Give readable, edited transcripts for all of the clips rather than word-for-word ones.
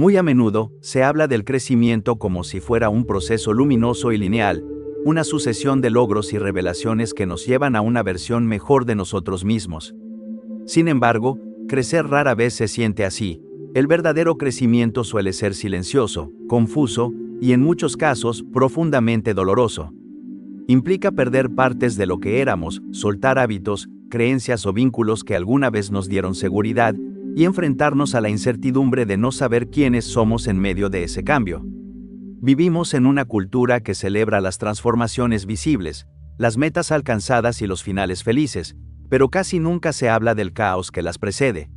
Muy a menudo, se habla del crecimiento como si fuera un proceso luminoso y lineal, una sucesión de logros y revelaciones que nos llevan a una versión mejor de nosotros mismos. Sin embargo, crecer rara vez se siente así. El verdadero crecimiento suele ser silencioso, confuso, y en muchos casos, profundamente doloroso. Implica perder partes de lo que éramos, soltar hábitos, creencias o vínculos que alguna vez nos dieron seguridad, y enfrentarnos a la incertidumbre de no saber quiénes somos en medio de ese cambio. Vivimos en una cultura que celebra las transformaciones visibles, las metas alcanzadas y los finales felices, pero casi nunca se habla del caos que las precede.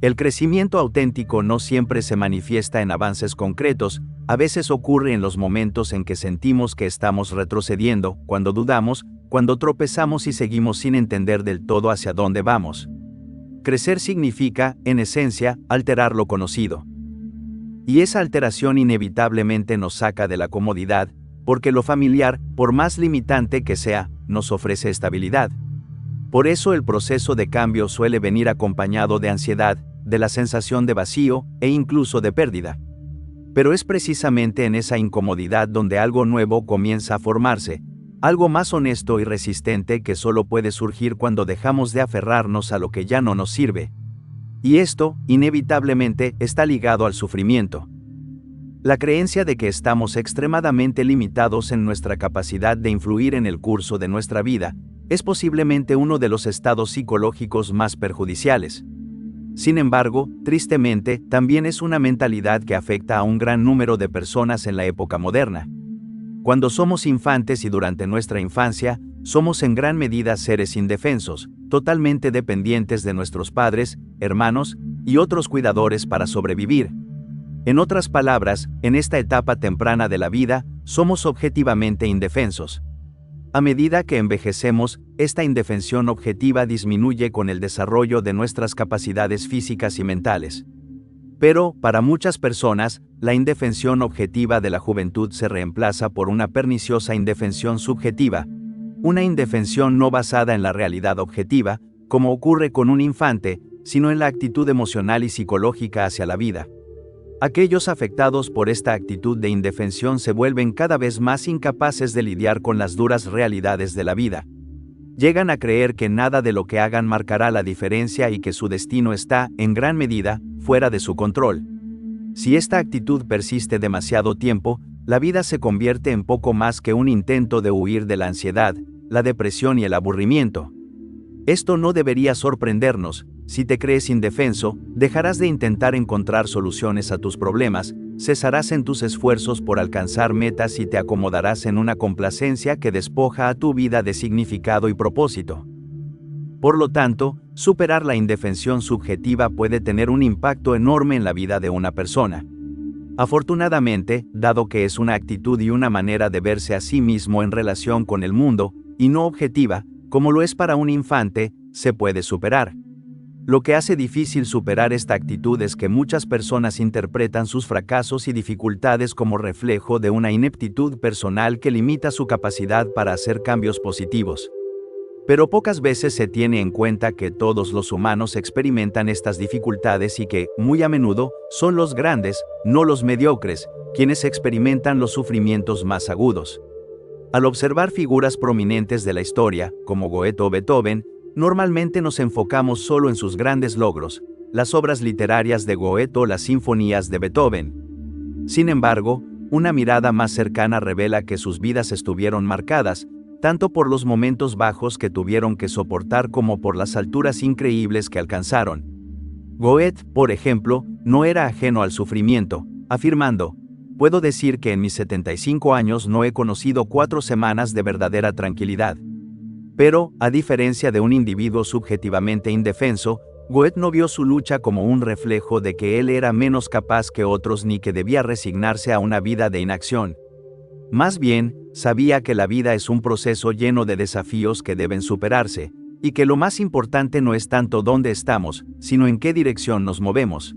El crecimiento auténtico no siempre se manifiesta en avances concretos, a veces ocurre en los momentos en que sentimos que estamos retrocediendo, cuando dudamos, cuando tropezamos y seguimos sin entender del todo hacia dónde vamos. Crecer significa, en esencia, alterar lo conocido. Y esa alteración inevitablemente nos saca de la comodidad, porque lo familiar, por más limitante que sea, nos ofrece estabilidad. Por eso el proceso de cambio suele venir acompañado de ansiedad, de la sensación de vacío e incluso de pérdida. Pero es precisamente en esa incomodidad donde algo nuevo comienza a formarse, algo más honesto y resistente que solo puede surgir cuando dejamos de aferrarnos a lo que ya no nos sirve. Y esto, inevitablemente, está ligado al sufrimiento. La creencia de que estamos extremadamente limitados en nuestra capacidad de influir en el curso de nuestra vida, es posiblemente uno de los estados psicológicos más perjudiciales. Sin embargo, tristemente, también es una mentalidad que afecta a un gran número de personas en la época moderna. Cuando somos infantes y durante nuestra infancia, somos en gran medida seres indefensos, totalmente dependientes de nuestros padres, hermanos y otros cuidadores para sobrevivir. En otras palabras, en esta etapa temprana de la vida, somos objetivamente indefensos. A medida que envejecemos, esta indefensión objetiva disminuye con el desarrollo de nuestras capacidades físicas y mentales. Pero, para muchas personas, la indefensión objetiva de la juventud se reemplaza por una perniciosa indefensión subjetiva, una indefensión no basada en la realidad objetiva, como ocurre con un infante, sino en la actitud emocional y psicológica hacia la vida. Aquellos afectados por esta actitud de indefensión se vuelven cada vez más incapaces de lidiar con las duras realidades de la vida. Llegan a creer que nada de lo que hagan marcará la diferencia y que su destino está, en gran medida, fuera de su control. Si esta actitud persiste demasiado tiempo, la vida se convierte en poco más que un intento de huir de la ansiedad, la depresión y el aburrimiento. Esto no debería sorprendernos. Si te crees indefenso, dejarás de intentar encontrar soluciones a tus problemas, cesarás en tus esfuerzos por alcanzar metas y te acomodarás en una complacencia que despoja a tu vida de significado y propósito. Por lo tanto, superar la indefensión subjetiva puede tener un impacto enorme en la vida de una persona. Afortunadamente, dado que es una actitud y una manera de verse a sí mismo en relación con el mundo, y no objetiva, como lo es para un infante, se puede superar. Lo que hace difícil superar esta actitud es que muchas personas interpretan sus fracasos y dificultades como reflejo de una ineptitud personal que limita su capacidad para hacer cambios positivos. Pero pocas veces se tiene en cuenta que todos los humanos experimentan estas dificultades y que, muy a menudo, son los grandes, no los mediocres, quienes experimentan los sufrimientos más agudos. Al observar figuras prominentes de la historia, como Goethe o Beethoven, normalmente nos enfocamos solo en sus grandes logros, las obras literarias de Goethe o las sinfonías de Beethoven. Sin embargo, una mirada más cercana revela que sus vidas estuvieron marcadas, tanto por los momentos bajos que tuvieron que soportar como por las alturas increíbles que alcanzaron. Goethe, por ejemplo, no era ajeno al sufrimiento, afirmando: «Puedo decir que en mis 75 años no he conocido 4 semanas de verdadera tranquilidad». Pero, a diferencia de un individuo subjetivamente indefenso, Goethe no vio su lucha como un reflejo de que él era menos capaz que otros ni que debía resignarse a una vida de inacción. Más bien, sabía que la vida es un proceso lleno de desafíos que deben superarse, y que lo más importante no es tanto dónde estamos, sino en qué dirección nos movemos.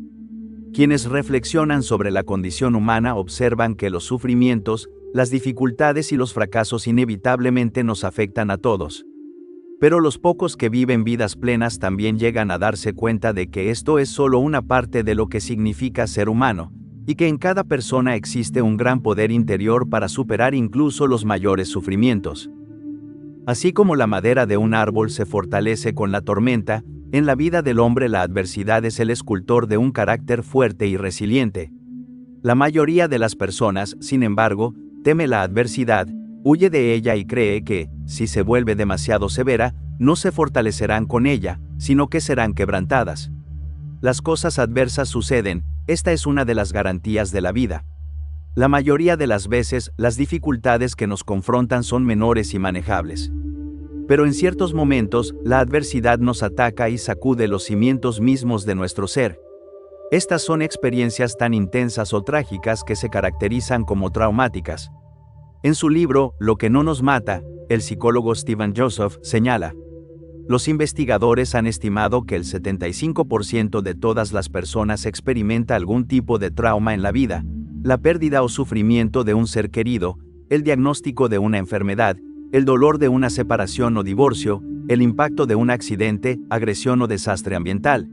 Quienes reflexionan sobre la condición humana observan que los sufrimientos, las dificultades y los fracasos inevitablemente nos afectan a todos. Pero los pocos que viven vidas plenas también llegan a darse cuenta de que esto es solo una parte de lo que significa ser humano, y que en cada persona existe un gran poder interior para superar incluso los mayores sufrimientos. Así como la madera de un árbol se fortalece con la tormenta, en la vida del hombre la adversidad es el escultor de un carácter fuerte y resiliente. La mayoría de las personas, sin embargo, teme la adversidad, huye de ella y cree que, si se vuelve demasiado severa, no se fortalecerán con ella, sino que serán quebrantadas. Las cosas adversas suceden, esta es una de las garantías de la vida. La mayoría de las veces, las dificultades que nos confrontan son menores y manejables. Pero en ciertos momentos, la adversidad nos ataca y sacude los cimientos mismos de nuestro ser. Estas son experiencias tan intensas o trágicas que se caracterizan como traumáticas. En su libro, Lo que no nos mata, el psicólogo Stephen Joseph señala: los investigadores han estimado que el 75% de todas las personas experimenta algún tipo de trauma en la vida, la pérdida o sufrimiento de un ser querido, el diagnóstico de una enfermedad, el dolor de una separación o divorcio, el impacto de un accidente, agresión o desastre ambiental.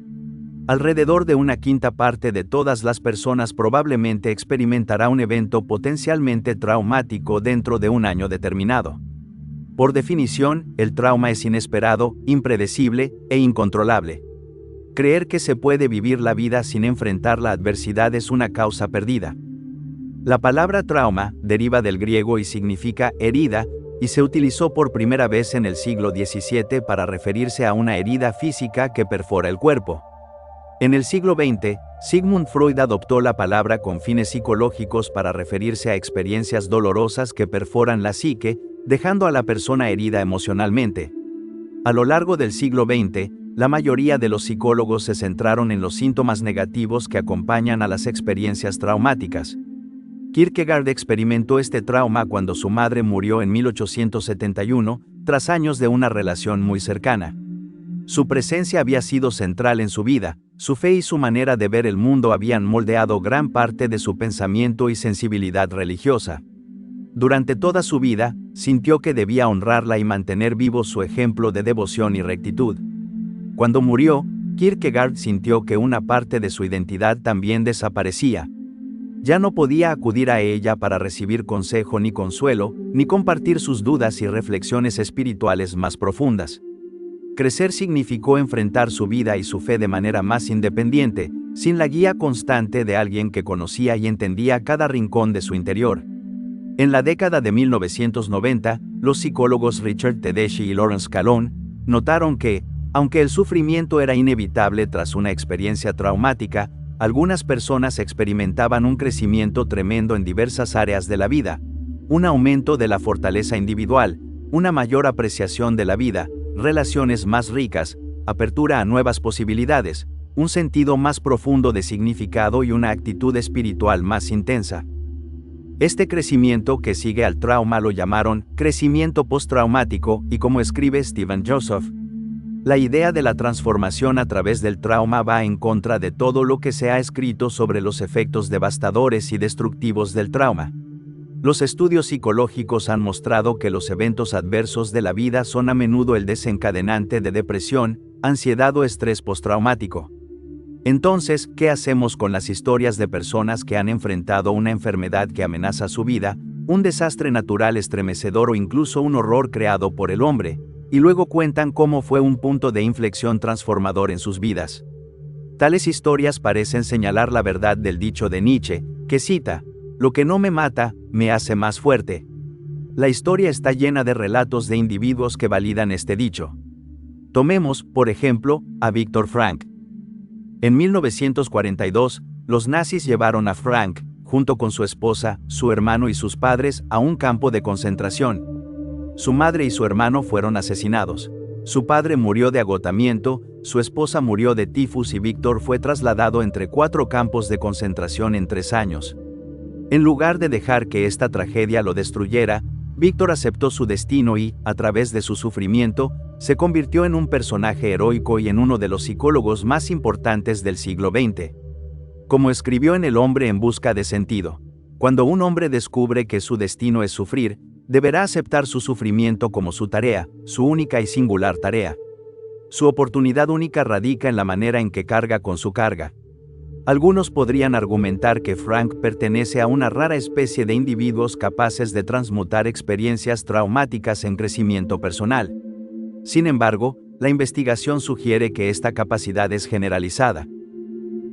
Alrededor de una quinta parte de todas las personas probablemente experimentará un evento potencialmente traumático dentro de un año determinado. Por definición, el trauma es inesperado, impredecible e incontrolable. Creer que se puede vivir la vida sin enfrentar la adversidad es una causa perdida. La palabra trauma deriva del griego y significa herida, y se utilizó por primera vez en el siglo XVII para referirse a una herida física que perfora el cuerpo. En el siglo XX, Sigmund Freud adoptó la palabra con fines psicológicos para referirse a experiencias dolorosas que perforan la psique, dejando a la persona herida emocionalmente. A lo largo del siglo XX, la mayoría de los psicólogos se centraron en los síntomas negativos que acompañan a las experiencias traumáticas. Kierkegaard experimentó este trauma cuando su madre murió en 1871, tras años de una relación muy cercana. Su presencia había sido central en su vida, su fe y su manera de ver el mundo habían moldeado gran parte de su pensamiento y sensibilidad religiosa. Durante toda su vida, sintió que debía honrarla y mantener vivo su ejemplo de devoción y rectitud. Cuando murió, Kierkegaard sintió que una parte de su identidad también desaparecía. Ya no podía acudir a ella para recibir consejo ni consuelo, ni compartir sus dudas y reflexiones espirituales más profundas. Crecer significó enfrentar su vida y su fe de manera más independiente, sin la guía constante de alguien que conocía y entendía cada rincón de su interior. En la década de 1990, los psicólogos Richard Tedeschi y Lawrence Calhoun notaron que, aunque el sufrimiento era inevitable tras una experiencia traumática, algunas personas experimentaban un crecimiento tremendo en diversas áreas de la vida, un aumento de la fortaleza individual, una mayor apreciación de la vida, relaciones más ricas, apertura a nuevas posibilidades, un sentido más profundo de significado y una actitud espiritual más intensa. Este crecimiento que sigue al trauma lo llamaron crecimiento postraumático y, como escribe Stephen Joseph, la idea de la transformación a través del trauma va en contra de todo lo que se ha escrito sobre los efectos devastadores y destructivos del trauma. Los estudios psicológicos han mostrado que los eventos adversos de la vida son a menudo el desencadenante de depresión, ansiedad o estrés postraumático. Entonces, ¿qué hacemos con las historias de personas que han enfrentado una enfermedad que amenaza su vida, un desastre natural estremecedor o incluso un horror creado por el hombre, y luego cuentan cómo fue un punto de inflexión transformador en sus vidas? Tales historias parecen señalar la verdad del dicho de Nietzsche, que cita: "Lo que no me mata, me hace más fuerte". La historia está llena de relatos de individuos que validan este dicho. Tomemos, por ejemplo, a Viktor Frankl. En 1942, los nazis llevaron a Frank, junto con su esposa, su hermano y sus padres, a un campo de concentración. Su madre y su hermano fueron asesinados. Su padre murió de agotamiento, su esposa murió de tifus y Víctor fue trasladado entre 4 campos de concentración en 3 años. En lugar de dejar que esta tragedia lo destruyera, Víctor aceptó su destino y, a través de su sufrimiento, se convirtió en un personaje heroico y en uno de los psicólogos más importantes del siglo XX. Como escribió en El hombre en busca de sentido, cuando un hombre descubre que su destino es sufrir, deberá aceptar su sufrimiento como su tarea, su única y singular tarea. Su oportunidad única radica en la manera en que carga con su carga. Algunos podrían argumentar que Frank pertenece a una rara especie de individuos capaces de transmutar experiencias traumáticas en crecimiento personal. Sin embargo, la investigación sugiere que esta capacidad es generalizada.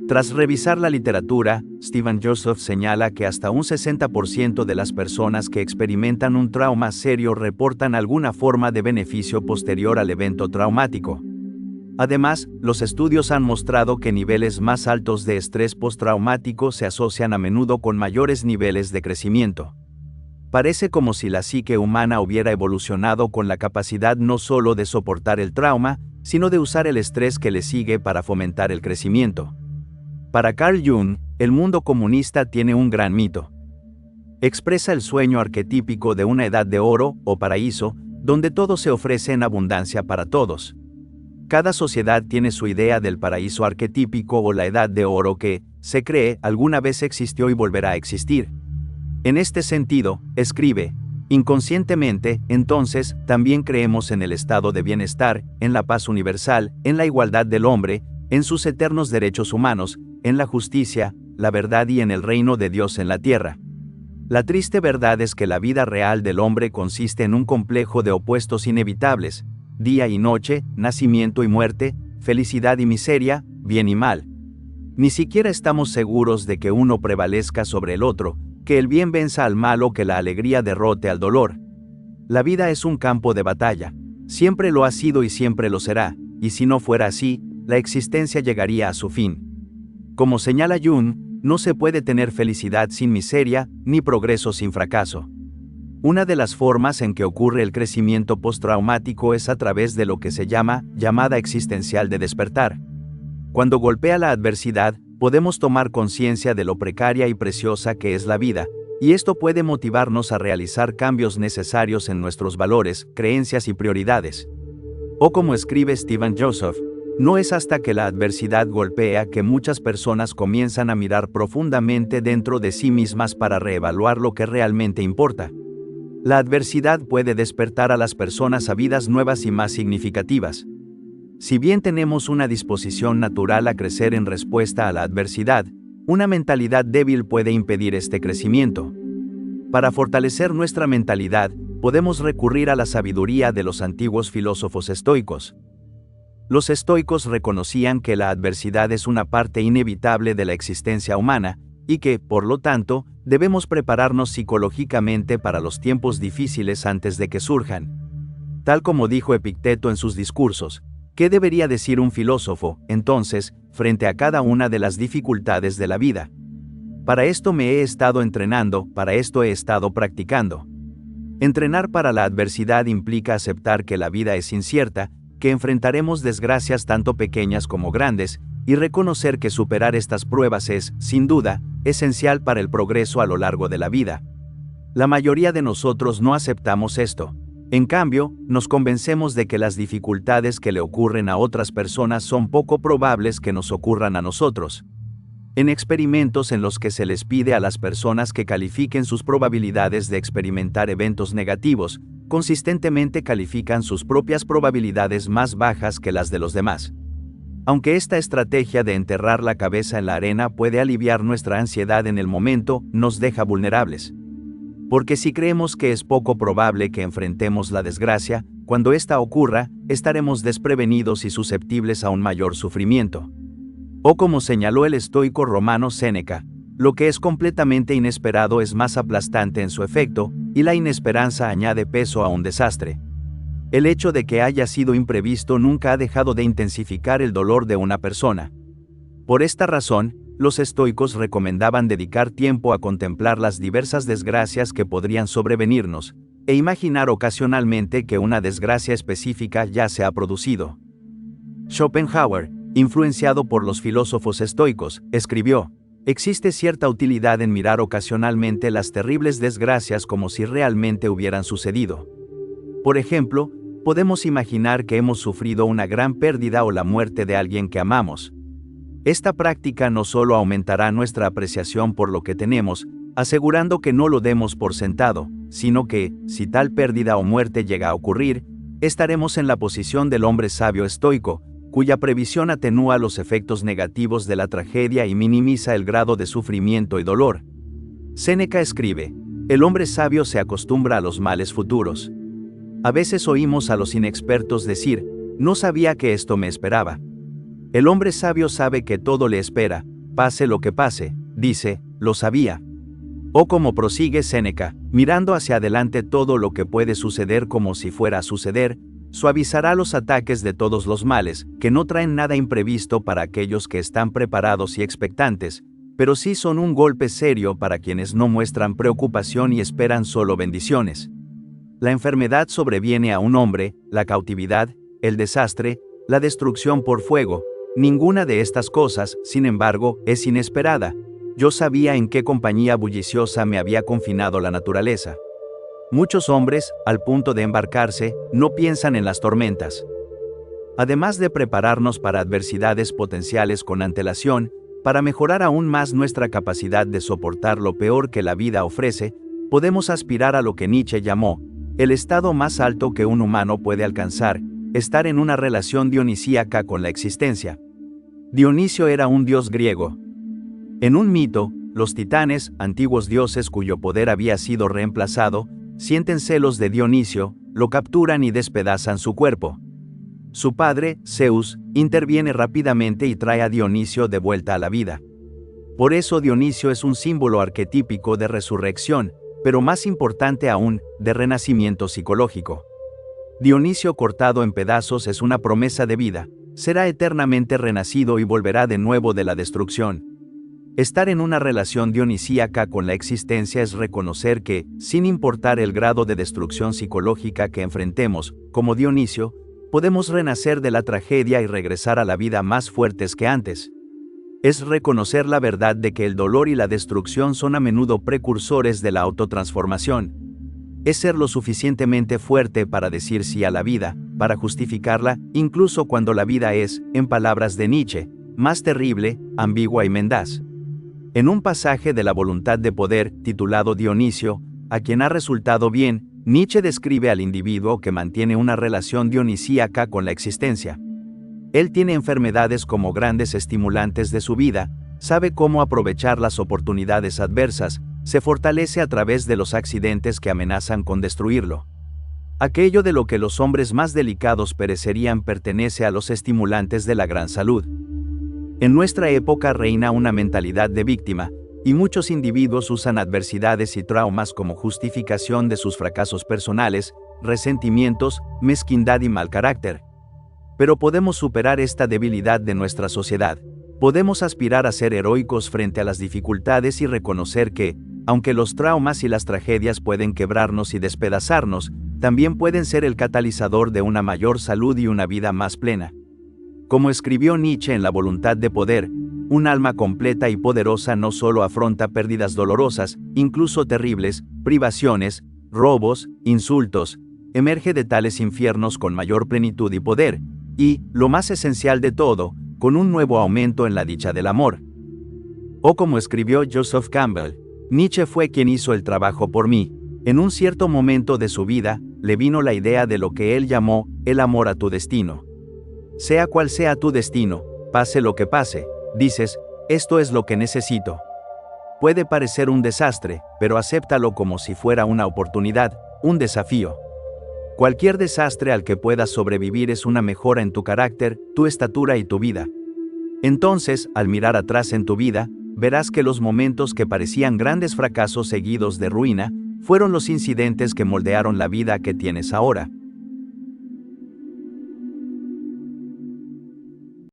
Tras revisar la literatura, Stephen Joseph señala que hasta un 60% de las personas que experimentan un trauma serio reportan alguna forma de beneficio posterior al evento traumático. Además, los estudios han mostrado que niveles más altos de estrés postraumático se asocian a menudo con mayores niveles de crecimiento. Parece como si la psique humana hubiera evolucionado con la capacidad no solo de soportar el trauma, sino de usar el estrés que le sigue para fomentar el crecimiento. Para Carl Jung, el mundo comunista tiene un gran mito. Expresa el sueño arquetípico de una edad de oro o paraíso, donde todo se ofrece en abundancia para todos. Cada sociedad tiene su idea del paraíso arquetípico o la edad de oro que, se cree, alguna vez existió y volverá a existir. En este sentido, escribe, inconscientemente, entonces, también creemos en el estado de bienestar, en la paz universal, en la igualdad del hombre, en sus eternos derechos humanos, en la justicia, la verdad y en el reino de Dios en la tierra. La triste verdad es que la vida real del hombre consiste en un complejo de opuestos inevitables, día y noche, nacimiento y muerte, felicidad y miseria, bien y mal. Ni siquiera estamos seguros de que uno prevalezca sobre el otro, que el bien venza al mal o que la alegría derrote al dolor. La vida es un campo de batalla. Siempre lo ha sido y siempre lo será, y si no fuera así, la existencia llegaría a su fin. Como señala Jung, no se puede tener felicidad sin miseria, ni progreso sin fracaso. Una de las formas en que ocurre el crecimiento postraumático es a través de lo que se llama llamada existencial de despertar. Cuando golpea la adversidad, podemos tomar conciencia de lo precaria y preciosa que es la vida, y esto puede motivarnos a realizar cambios necesarios en nuestros valores, creencias y prioridades. O como escribe Stephen Joseph, no es hasta que la adversidad golpea que muchas personas comienzan a mirar profundamente dentro de sí mismas para reevaluar lo que realmente importa. La adversidad puede despertar a las personas a vidas nuevas y más significativas. Si bien tenemos una disposición natural a crecer en respuesta a la adversidad, una mentalidad débil puede impedir este crecimiento. Para fortalecer nuestra mentalidad, podemos recurrir a la sabiduría de los antiguos filósofos estoicos. Los estoicos reconocían que la adversidad es una parte inevitable de la existencia humana, y que, por lo tanto, debemos prepararnos psicológicamente para los tiempos difíciles antes de que surjan. Tal como dijo Epicteto en sus discursos, ¿qué debería decir un filósofo, entonces, frente a cada una de las dificultades de la vida? Para esto me he estado entrenando, para esto he estado practicando. Entrenar para la adversidad implica aceptar que la vida es incierta, que enfrentaremos desgracias tanto pequeñas como grandes, y reconocer que superar estas pruebas es, sin duda, esencial para el progreso a lo largo de la vida. La mayoría de nosotros no aceptamos esto. En cambio, nos convencemos de que las dificultades que le ocurren a otras personas son poco probables que nos ocurran a nosotros. En experimentos en los que se les pide a las personas que califiquen sus probabilidades de experimentar eventos negativos, consistentemente califican sus propias probabilidades más bajas que las de los demás. Aunque esta estrategia de enterrar la cabeza en la arena puede aliviar nuestra ansiedad en el momento, nos deja vulnerables. Porque si creemos que es poco probable que enfrentemos la desgracia, cuando ésta ocurra, estaremos desprevenidos y susceptibles a un mayor sufrimiento. O como señaló el estoico romano Séneca, lo que es completamente inesperado es más aplastante en su efecto, y la inesperanza añade peso a un desastre. El hecho de que haya sido imprevisto nunca ha dejado de intensificar el dolor de una persona. Por esta razón, los estoicos recomendaban dedicar tiempo a contemplar las diversas desgracias que podrían sobrevenirnos, e imaginar ocasionalmente que una desgracia específica ya se ha producido. Schopenhauer, influenciado por los filósofos estoicos, escribió: existe cierta utilidad en mirar ocasionalmente las terribles desgracias como si realmente hubieran sucedido. Por ejemplo, podemos imaginar que hemos sufrido una gran pérdida o la muerte de alguien que amamos. Esta práctica no solo aumentará nuestra apreciación por lo que tenemos, asegurando que no lo demos por sentado, sino que, si tal pérdida o muerte llega a ocurrir, estaremos en la posición del hombre sabio estoico, cuya previsión atenúa los efectos negativos de la tragedia y minimiza el grado de sufrimiento y dolor. Séneca escribe: el hombre sabio se acostumbra a los males futuros. A veces oímos a los inexpertos decir: no sabía que esto me esperaba. El hombre sabio sabe que todo le espera, pase lo que pase, dice, lo sabía. O como prosigue Séneca, mirando hacia adelante todo lo que puede suceder como si fuera a suceder, suavizará los ataques de todos los males, que no traen nada imprevisto para aquellos que están preparados y expectantes, pero sí son un golpe serio para quienes no muestran preocupación y esperan solo bendiciones. La enfermedad sobreviene a un hombre, la cautividad, el desastre, la destrucción por fuego. Ninguna de estas cosas, sin embargo, es inesperada. Yo sabía en qué compañía bulliciosa me había confinado la naturaleza. Muchos hombres, al punto de embarcarse, no piensan en las tormentas. Además de prepararnos para adversidades potenciales con antelación, para mejorar aún más nuestra capacidad de soportar lo peor que la vida ofrece, podemos aspirar a lo que Nietzsche llamó el estado más alto que un humano puede alcanzar, estar en una relación dionisíaca con la existencia. Dionisio era un dios griego. En un mito, los titanes, antiguos dioses cuyo poder había sido reemplazado, sienten celos de Dionisio, lo capturan y despedazan su cuerpo. Su padre, Zeus, interviene rápidamente y trae a Dionisio de vuelta a la vida. Por eso Dionisio es un símbolo arquetípico de resurrección, pero más importante aún, de renacimiento psicológico. Dionisio cortado en pedazos es una promesa de vida, será eternamente renacido y volverá de nuevo de la destrucción. Estar en una relación dionisíaca con la existencia es reconocer que, sin importar el grado de destrucción psicológica que enfrentemos, como Dionisio, podemos renacer de la tragedia y regresar a la vida más fuertes que antes. Es reconocer la verdad de que el dolor y la destrucción son a menudo precursores de la autotransformación. Es ser lo suficientemente fuerte para decir sí a la vida, para justificarla, incluso cuando la vida es, en palabras de Nietzsche, más terrible, ambigua y mendaz. En un pasaje de La voluntad de poder, titulado Dionisio, a quien ha resultado bien, Nietzsche describe al individuo que mantiene una relación dionisíaca con la existencia. Él tiene enfermedades como grandes estimulantes de su vida, sabe cómo aprovechar las oportunidades adversas, se fortalece a través de los accidentes que amenazan con destruirlo. Aquello de lo que los hombres más delicados perecerían pertenece a los estimulantes de la gran salud. En nuestra época reina una mentalidad de víctima, y muchos individuos usan adversidades y traumas como justificación de sus fracasos personales, resentimientos, mezquindad y mal carácter. Pero podemos superar esta debilidad de nuestra sociedad. Podemos aspirar a ser heroicos frente a las dificultades y reconocer que, aunque los traumas y las tragedias pueden quebrarnos y despedazarnos, también pueden ser el catalizador de una mayor salud y una vida más plena. Como escribió Nietzsche en La voluntad de poder, un alma completa y poderosa no solo afronta pérdidas dolorosas, incluso terribles, privaciones, robos, insultos, emerge de tales infiernos con mayor plenitud y poder, y, lo más esencial de todo, con un nuevo aumento en la dicha del amor. O como escribió Joseph Campbell, Nietzsche fue quien hizo el trabajo por mí. En un cierto momento de su vida, le vino la idea de lo que él llamó el amor a tu destino. Sea cual sea tu destino, pase lo que pase, dices, esto es lo que necesito. Puede parecer un desastre, pero acéptalo como si fuera una oportunidad, un desafío. Cualquier desastre al que puedas sobrevivir es una mejora en tu carácter, tu estatura y tu vida. Entonces, al mirar atrás en tu vida, verás que los momentos que parecían grandes fracasos seguidos de ruina, fueron los incidentes que moldearon la vida que tienes ahora.